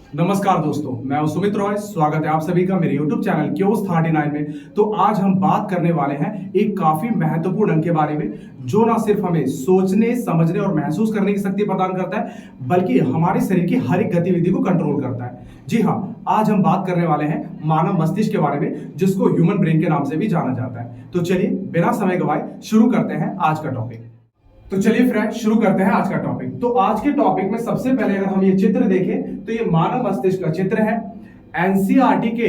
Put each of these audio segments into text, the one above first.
नमस्कार दोस्तों, मैं हूं सुमित रॉय। स्वागत है आप सभी का मेरे YouTube चैनल क्यूज 39 में। तो आज हम बात करने वाले हैं एक काफी महत्वपूर्ण अंक के बारे में, जो ना सिर्फ हमें सोचने, समझने और महसूस करने की शक्ति प्रदान करता है, बल्कि हमारे शरीर की हर एक गतिविधि को कंट्रोल करता है। जी हाँ, आज हम बात करने वाले हैं मानव मस्तिष्क के बारे में, जिसको ह्यूमन ब्रेन के नाम से भी जाना जाता है। तो चलिए बिना समय गवाए शुरू करते हैं आज का टॉपिक। तो चलिए फ्रेंड्स, शुरू करते हैं आज का टॉपिक। तो आज के टॉपिक में सबसे पहले अगर हम ये चित्र देखें तो ये मानव मस्तिष्क का चित्र है। एनसीईआरटी के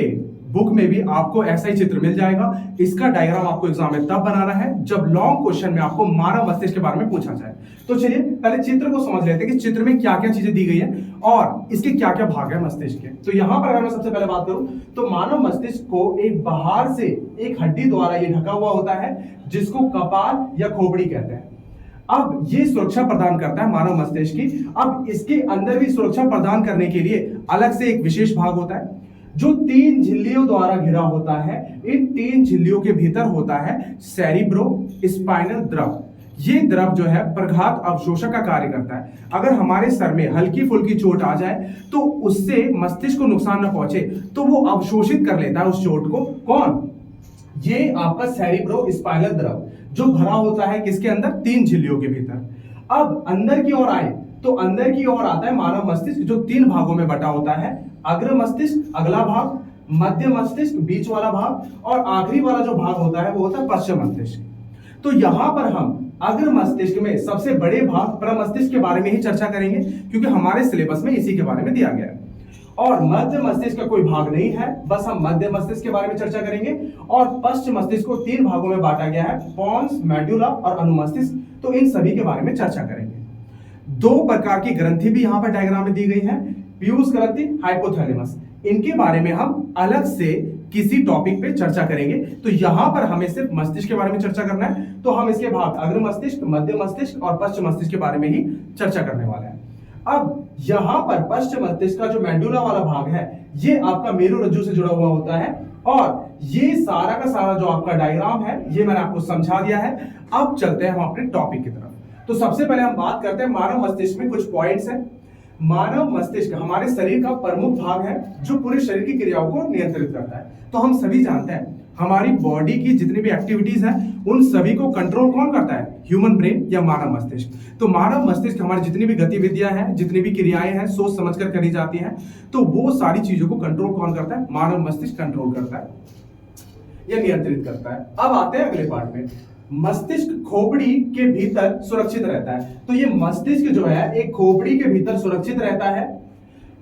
बुक में भी आपको ऐसा ही चित्र मिल जाएगा। इसका डायग्राम आपको एग्जाम में तब बनाना है जब लॉन्ग क्वेश्चन में आपको मानव मस्तिष्क के बारे में पूछा जाए। तो चलिए पहले चित्र को समझ लेते हैं कि चित्र में क्या क्या चीजें दी गई है और इसके क्या क्या भाग है मस्तिष्क के। तो यहां पर अगर मैं सबसे पहले बात करूं तो मानव मस्तिष्क को एक बाहर से एक हड्डी द्वारा ये ढका हुआ होता है, जिसको कपाल या खोपड़ी कहते हैं। अब ये सुरक्षा प्रदान करता है मानव मस्तिष्क की। अब इसके अंदर भी सुरक्षा प्रदान करने के लिए अलग से एक विशेष भाग होता है, जो 3 झिल्लियों द्वारा घिरा होता है। इन 3 झिल्लियों के भीतर होता है सेरिब्रो स्पाइनल द्रव। ये द्रव जो है प्रघात अवशोषक का कार्य करता है। अगर हमारे सर में हल्की फुल्की चोट आ जाए तो उससे मस्तिष्क को नुकसान न पहुंचे, तो वो अवशोषित कर लेता है उस चोट को। कौन? ये आपका सेरिब्रो स्पाइनल द्रव, जो भरा होता है किसके अंदर? 3 झिल्लियों के भीतर। अब अंदर की ओर आए तो अंदर की ओर आता है मानव मस्तिष्क, जो 3 भागों में बटा होता है। अग्र मस्तिष्क अगला भाग, मध्य मस्तिष्क बीच वाला भाग, और आखिरी वाला जो भाग होता है वो होता है पश्चिम मस्तिष्क। तो यहां पर हम अग्र मस्तिष्क में सबसे बड़े भाग प्रमस्तिष्क के बारे में ही चर्चा करेंगे, क्योंकि हमारे सिलेबस में इसी के बारे में दिया गया है। और मध्य मस्तिष्क का कोई भाग नहीं है, बस हम मध्य मस्तिष्क के बारे में चर्चा करेंगे। और पश्चिम मस्तिष्क को 3 भागों में बांटा गया है, पोन्स, मेडुला और अनुमस्तिष्क। तो इन सभी के बारे में चर्चा करेंगे। 2 प्रकार की ग्रंथि भी यहाँ पर डायग्राम में दी गई है, पीयूष ग्रंथि, हाइपोथैलेमस। इनके बारे में हम अलग से किसी टॉपिक पे चर्चा करेंगे। तो यहां पर हमें सिर्फ मस्तिष्क के बारे में चर्चा करना है, तो हम इसके भाग अग्र मस्तिष्क, मध्य मस्तिष्क और पश्चिम मस्तिष्क के बारे में ही चर्चा करने वाले हैं। अब यहां पर पश्चिम मस्तिष्क का जो मेडुला वाला भाग है, ये आपका मेरुरज्जु से जुड़ा हुआ होता है। और ये सारा का सारा जो आपका डायग्राम है, ये मैंने आपको समझा दिया है। अब चलते हैं हम अपने टॉपिक की तरफ। तो सबसे पहले हम बात करते हैं मानव मस्तिष्क में कुछ पॉइंट्स हैं। मानव मस्तिष्क हमारे शरीर का प्रमुख भाग है, जो पूरे शरीर की क्रियाओं को नियंत्रित करता है। तो हम सभी जानते हैं हमारी बॉडी की जितनी भी एक्टिविटीज हैं, उन सभी को कंट्रोल कौन करता है? ह्यूमन ब्रेन या मानव मस्तिष्क। तो मानव मस्तिष्क हमारी जितनी भी गतिविधियां हैं, जितनी भी क्रियाएं हैं, सोच समझकर करी जाती हैं, तो वो सारी चीजों को कंट्रोल कौन करता है? मानव मस्तिष्क कंट्रोल करता है या नियंत्रित करता है। अब आते हैं अगले पार्ट में। मस्तिष्क खोपड़ी के भीतर सुरक्षित रहता है। तो ये मस्तिष्क जो है एक खोपड़ी के भीतर सुरक्षित रहता है।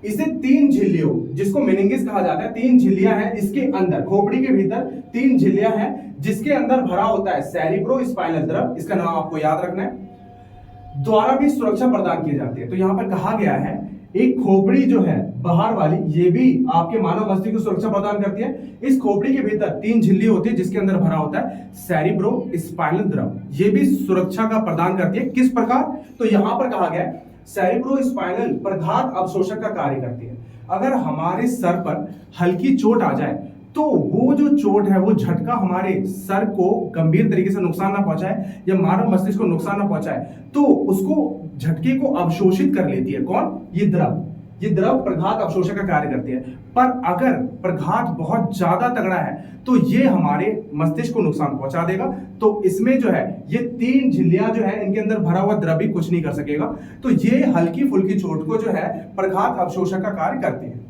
इसे 3 झिल्लियों, जिसको मेनिंगिस कहा जाता है, 3 झिल्लियां हैं इसके अंदर। खोपड़ी के भीतर 3 झिल्लियां हैं, जिसके अंदर भरा होता है सेरिब्रो स्पाइनल द्रव, इसका नाम आपको याद रखना है, द्वारा भी सुरक्षा प्रदान की जाती है। तो यहां पर कहा गया है एक खोपड़ी जो है बाहर वाली, ये भी आपके मानव मस्तिष्क को सुरक्षा प्रदान करती है। इस खोपड़ी के भीतर 3 झिल्ली होती है, जिसके अंदर भरा होता है सेरिब्रो स्पाइनल द्रव, ये भी सुरक्षा का प्रदान करती है। किस प्रकार? तो यहां पर कहा गया है सेरिब्रो स्पाइनल प्रघात अवशोषक का कार्य करती है। अगर हमारे सर पर हल्की चोट आ जाए, तो वो जो चोट है, वो झटका हमारे सर को गंभीर तरीके से नुकसान ना पहुंचाए या मानव मस्तिष्क को नुकसान ना पहुंचाए, तो उसको झटके को अवशोषित कर लेती है। कौन? ये द्रव। ये द्रव प्रघात अवशोषक का कार्य करती है। पर अगर प्रघात बहुत ज्यादा तगड़ा है, तो ये हमारे मस्तिष्क को नुकसान पहुंचा देगा। तो इसमें जो है ये 3 झिल्लियां जो है, इनके अंदर भरा हुआ द्रव भी कुछ नहीं कर सकेगा। तो ये हल्की फुल्की चोट को जो है प्रघात अवशोषक का कार्य करती है।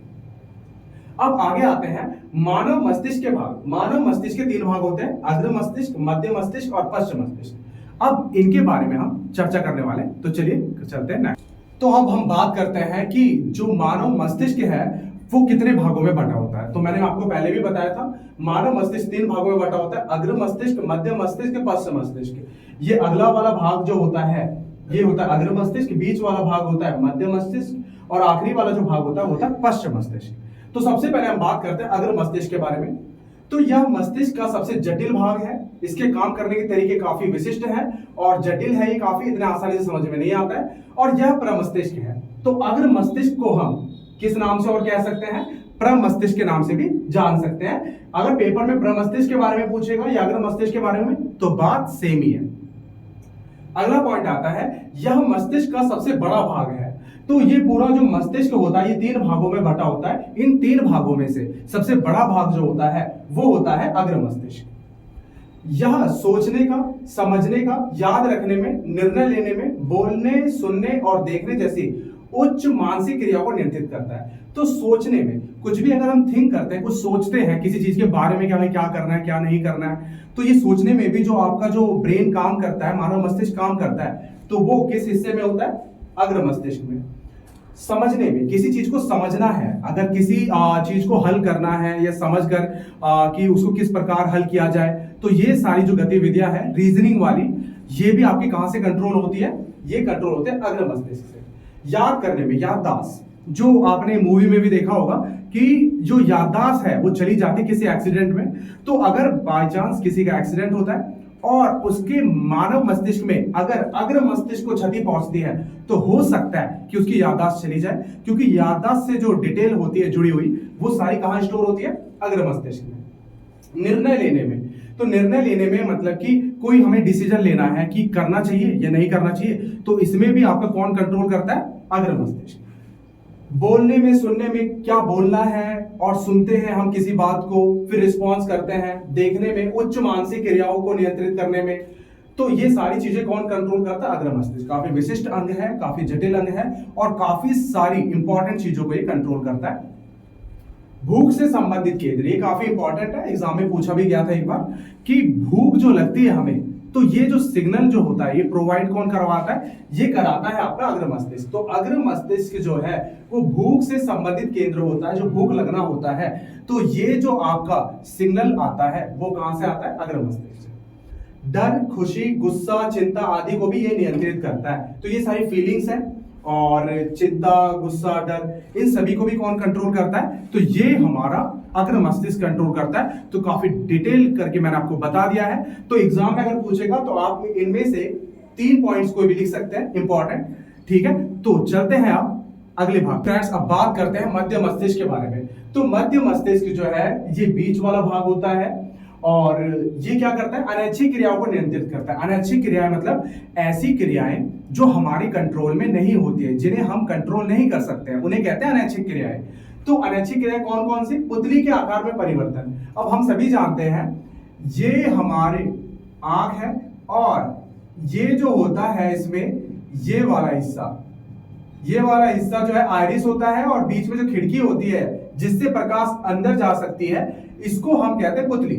अब आगे आते हैं मानव मस्तिष्क के भाग। मानव मस्तिष्क के 3 भाग होते हैं, अग्र मस्तिष्क, मध्य मस्तिष्क और पश्चिम मस्तिष्क। अब इनके बारे में हम चर्चा करने वाले हैं। तो चलिए चलते हैं नेक्स्ट। तो अब हम बात करते हैं कि जो मानव मस्तिष्क है वो कितने भागों में बटा होता है। तो मैंने आपको पहले भी बताया था, मानव मस्तिष्क 3 भागों में बटा होता है, अग्र मस्तिष्क, मध्य मस्तिष्क, पश्चिम मस्तिष्क। ये अगला वाला भाग जो होता है, ये होता है अग्र मस्तिष्क, बीच वाला भाग होता है मध्य मस्तिष्क, और आखिरी वाला जो भाग होता है वो होता है पश्चिम मस्तिष्क। तो सबसे पहले हम बात करते हैं अग्र मस्तिष्क के बारे में। तो यह मस्तिष्क का सबसे जटिल भाग है। इसके काम करने के तरीके काफी विशिष्ट हैं और जटिल है, ये काफी इतने आसानी से समझ में नहीं आता है। और यह प्रमस्तिष्क है। तो अग्र मस्तिष्क को हम किस नाम से और कह सकते हैं? प्रमस्तिष्क के नाम से भी जान सकते हैं। अगर पेपर में प्रमस्तिष्क के बारे में पूछेगा या अग्र मस्तिष्क के बारे में, तो बात सेम ही है। अगला पॉइंट आता है, यह मस्तिष्क का सबसे बड़ा भाग है। तो ये पूरा जो मस्तिष्क होता है ये 3 भागों में बटा होता है। इन 3 भागों में से सबसे बड़ा भाग जो होता है वो होता है अग्र मस्तिष्क। यह सोचने का, समझने का, याद रखने में, निर्णय लेने में, बोलने, सुनने और देखने जैसी उच्च मानसिक क्रियाओं को नियंत्रित करता है। तो सोचने में कुछ भी अगर हम थिंक करते हैं, कुछ सोचते हैं किसी चीज के बारे में कि हमें क्या करना है क्या नहीं करना है, तो ये सोचने में भी जो आपका जो ब्रेन काम करता है, मानव मस्तिष्क काम करता है, तो वो किस हिस्से में होता है? अग्र मस्तिष्क में। समझने में, किसी चीज को समझना है, अगर किसी चीज को हल करना है या समझकर कि उसको किस प्रकार हल किया जाए, तो ये सारी जो गतिविधियां है रीजनिंग वाली, ये भी आपकी कहां से कंट्रोल होती है? ये कंट्रोल होते हैं अग्र मस्तिष्क से। याद करने में, याददाश्त, जो आपने मूवी में भी देखा होगा कि जो याददाश्त है वो चली जाती है किसी एक्सीडेंट में, तो अगर बाय चांस किसी का एक्सीडेंट होता है और उसके मानव मस्तिष्क में अगर अग्र मस्तिष्क को क्षति पहुंचती है, तो हो सकता है कि उसकी याददाश्त चली जाए, क्योंकि याददाश्त से जो डिटेल होती है जुड़ी हुई, वो सारी कहां स्टोर होती है? अग्र मस्तिष्क में। निर्णय लेने में, तो निर्णय लेने में मतलब कि कोई हमें डिसीजन लेना है कि करना चाहिए या नहीं करना चाहिए, तो इसमें भी आपका कौन कंट्रोल करता है? अग्र मस्तिष्क। बोलने में, सुनने में, क्या बोलना है और सुनते हैं हम किसी बात को, फिर रिस्पॉन्स करते हैं, देखने में, उच्च मानसिक क्रियाओं को नियंत्रित करने में, तो ये सारी चीजें कौन कंट्रोल करता है? अग्र मस्तिष्क। काफी विशिष्ट अंग है, काफी जटिल अंग है और काफी सारी इंपॉर्टेंट चीजों को ये कंट्रोल करता है। भूख से संबंधित केंद्र, ये काफी इंपॉर्टेंट है, एग्जाम में पूछा भी गया था एक बार कि भूख जो लगती है हमें, तो ये जो सिग्नल जो होता है ये प्रोवाइड कौन करवाता है? ये कराता है आपका अग्र मस्तिष्क। तो अग्र मस्तिष्क जो है वो भूख से संबंधित केंद्र होता है, जो भूख लगना होता है, तो ये जो आपका सिग्नल आता है वो कहां से आता है? अग्र मस्तिष्क से। डर, खुशी, गुस्सा, चिंता आदि को भी ये नियंत्रित करता है। तो ये सारी फीलिंग्स है और चिंता, गुस्सा, डर, इन सभी को भी कौन कंट्रोल करता है? तो ये हमारा अग्र मस्तिष्क कंट्रोल करता है। तो काफी डिटेल करके मैंने आपको बता दिया है। तो एग्जाम में अगर पूछेगा तो आप इनमें से 3 पॉइंट्स कोई भी लिख सकते हैं इंपॉर्टेंट, ठीक है। तो चलते हैं आप अगले भाग। फ्रेंड्स, अब बात करते हैं मध्य मस्तिष्क के बारे में। तो मध्य मस्तिष्क जो है ये बीच वाला भाग होता है और ये क्या करता है? अनैच्छिक क्रियाओं को नियंत्रित करता है। अनैच्छिक क्रियाएं मतलब ऐसी क्रियाएं जो हमारे कंट्रोल में नहीं होती है, जिन्हें हम कंट्रोल नहीं कर सकते हैं, उन्हें कहते हैं अनैच्छिक क्रियाएं। तो अनैच्छिक क्रियाएं कौन कौन सी? पुतली के आकार में परिवर्तन। अब हम सभी जानते हैं ये हमारे आंख है और ये जो होता है इसमें ये वाला हिस्सा जो है आइरिस होता है और बीच में जो खिड़की होती है जिससे प्रकाश अंदर जा सकती है, इसको हम कहते हैं पुतली।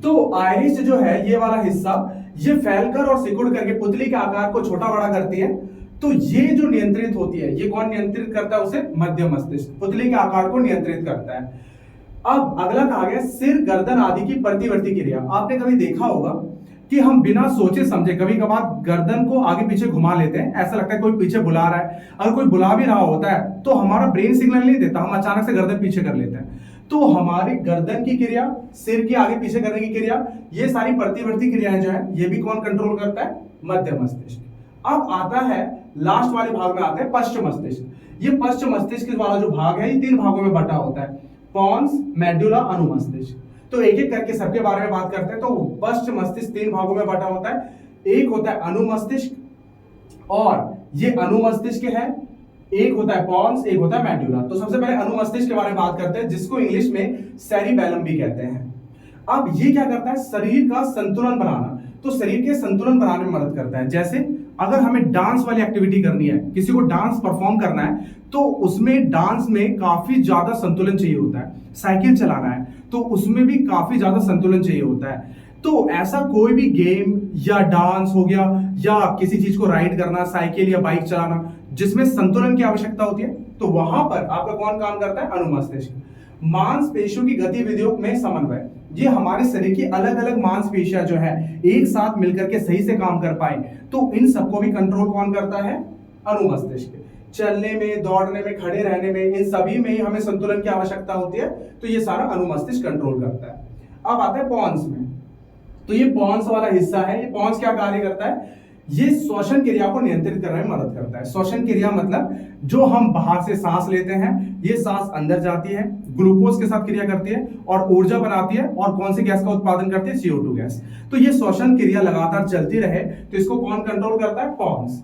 तो आइरिस जो है ये वाला हिस्सा, ये फैलकर और सिकुड़ करके पुतली के आकार को छोटा बड़ा करती है। तो ये जो नियंत्रित होती है, ये कौन नियंत्रित करता है उसे? मध्य मस्तिष्क पुतली के आकार को नियंत्रित करता है। अब अगला कहा गया सिर, गर्दन आदि की प्रतिवर्ती क्रिया। आपने कभी देखा होगा कि हम बिना सोचे समझे कभी कभार गर्दन को आगे पीछे घुमा लेते हैं, ऐसा लगता है कोई पीछे बुला रहा है। अगर कोई बुला भी रहा होता है तो हमारा ब्रेन सिग्नल नहीं देता, हम अचानक से गर्दन पीछे कर लेते हैं। तो हमारी गर्दन की क्रिया, सिर की आगे पीछे करने की क्रिया, ये सारी प्रतिवर्ती क्रियाएं जो है ये भी कौन कंट्रोल करता है? मध्य मस्तिष्क। अब आता है लास्ट वाले भाग में आता है पश्च मस्तिष्क। ये पश्च मस्तिष्क वाला जो भाग है ये 3 भागों में बटा होता है, पॉन्स, मेडुला, अनुमस्तिष्क। तो एक एक करके सबके बारे में बात करते हैं। तो पश्च मस्तिष्क 3 भागों में बटा होता है। एक होता है अनुमस्तिष्क और ये अनुमस्तिष्क है, एक होता है पॉन्स, एक होता है मेडुला। तो सबसे पहले अनुमस्तिष्क के बारे में बात करते हैं, जिसको इंग्लिश में सेरिबेलम भी कहते हैं। अब ये क्या करता है? शरीर का संतुलन बनाना। तो शरीर के संतुलन बनाने में मदद करता है। जैसे अगर हमें डांस वाली एक्टिविटी करनी है, किसी को डांस परफॉर्म करना है, तो उसमें डांस में काफी ज्यादा संतुलन चाहिए होता है। साइकिल चलाना है तो उसमें भी काफी ज्यादा संतुलन चाहिए होता है। तो ऐसा कोई भी गेम या डांस हो गया या किसी चीज को राइड करना, साइकिल या बाइक चलाना, जिसमें संतुलन की आवश्यकता होती है, तो वहां पर आपका कौन काम करता है? अनुमस्तिष्क। मांसपेशियों की गतिविधियों में समन्वय, ये हमारे शरीर की अलग अलग मांसपेशियां जो है एक साथ मिलकर के सही से काम कर पाए, तो इन सबको भी कंट्रोल कौन करता है? अनुमस्तिष्क। चलने में, दौड़ने में, खड़े रहने में, इन सभी में ही हमें संतुलन की आवश्यकता होती है, तो ये सारा अनुमस्तिष्क कंट्रोल करता है। अब आता है पॉन्स में। तो ये पॉन्स वाला हिस्सा है, ये पॉन्स क्या कार्य करता है? ये श्वसन क्रिया को नियंत्रित करने में मदद करता है। श्वसन क्रिया मतलब जो हम बाहर से सांस लेते हैं, ये सांस अंदर जाती है, ग्लूकोज के साथ क्रिया करती है और ऊर्जा बनाती है, और कौन सी गैस का उत्पादन करती है? CO2 gas. तो ये श्वसन क्रिया लगातार चलती रहे, तो इसको कौन कंट्रोल करता है? पॉन्स।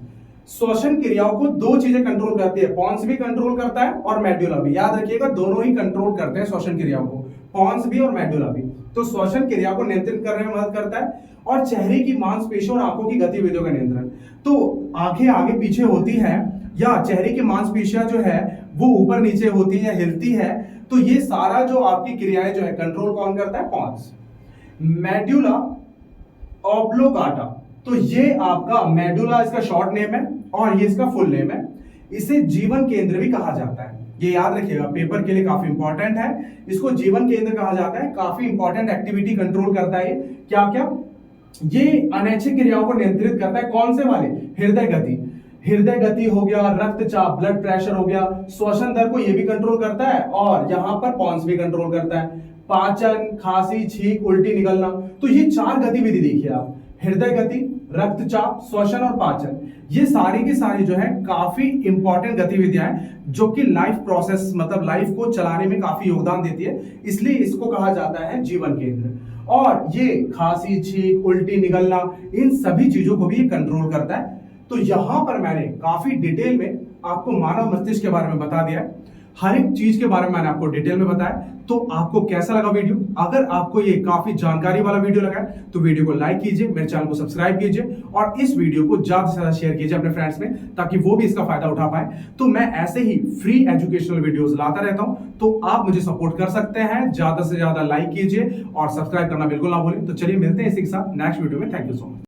श्वसन क्रियाओं को दो चीजें कंट्रोल करती है, पॉन्स भी कंट्रोल करता है और मेडुला भी। याद रखिएगा, दोनों ही कंट्रोल करते हैं श्वसन क्रियाओं को, पॉन्स भी और मेडुला भी। तो श्वसन क्रिया को नियंत्रित करने में मदद करता है और चेहरे की मांसपेशियों और आंखों की गतिविधियों का नियंत्रण। तो आंखें आगे पीछे होती है या चेहरे की मांसपेशियां जो है वो ऊपर नीचे होती है, हिलती है, तो ये सारा जो आपकी क्रियाएं जो है कंट्रोल कौन करता है? पॉन्स। मेडुला ऑब्लोगाटा, तो ये आपका मेडुला इसका शॉर्ट नेम है और ये इसका फुल नेम है। इसे जीवन केंद्र भी कहा जाता है, ये याद रखिएगा, पेपर के लिए काफी इंपॉर्टेंट है। इसको जीवन केंद्र कहा जाता है, काफी इंपॉर्टेंट एक्टिविटी कंट्रोल करता है। क्या क्या? ये अनैच्छिक क्रियाओं को नियंत्रित करता है। कौन से वाले? हृदय गति, हृदय गति हो गया, रक्तचाप ब्लड प्रेशर हो गया, श्वसन दर को ये भी कंट्रोल करता है और यहां पर पॉन्स भी कंट्रोल करता है। पाचन, खांसी, छींक, उल्टी निकलना, तो ये चार गतिविधि देखिए आप, हृदय गति, रक्तचाप, श्वसन और पाचन, ये सारी की सारी जो है काफी इंपॉर्टेंट गतिविधियां हैं जो कि लाइफ प्रोसेस मतलब लाइफ को चलाने में काफी योगदान देती है, इसलिए इसको कहा जाता है जीवन केंद्र। और ये खांसी, छींक, उल्टी निकलना, इन सभी चीजों को भी ये कंट्रोल करता है। तो यहां पर मैंने काफी डिटेल में आपको मानव मस्तिष्क के बारे में बता दिया है, हर एक चीज के बारे में मैंने आपको डिटेल में बताया। तो आपको कैसा लगा वीडियो? अगर आपको ये काफी जानकारी वाला वीडियो लगा है तो वीडियो को लाइक कीजिए, मेरे चैनल को सब्सक्राइब कीजिए और इस वीडियो को ज्यादा से ज्यादा शेयर कीजिए अपने फ्रेंड्स में, ताकि वो भी इसका फायदा उठा पाए। तो मैं ऐसे ही फ्री एजुकेशनल वीडियोस लाता रहता हूं, तो आप मुझे सपोर्ट कर सकते हैं। ज्यादा से ज्यादा लाइक कीजिए और सब्सक्राइब करना बिल्कुल ना भूलें। तो चलिए मिलते हैं इसी के साथ नेक्स्ट वीडियो में। Thank you so much.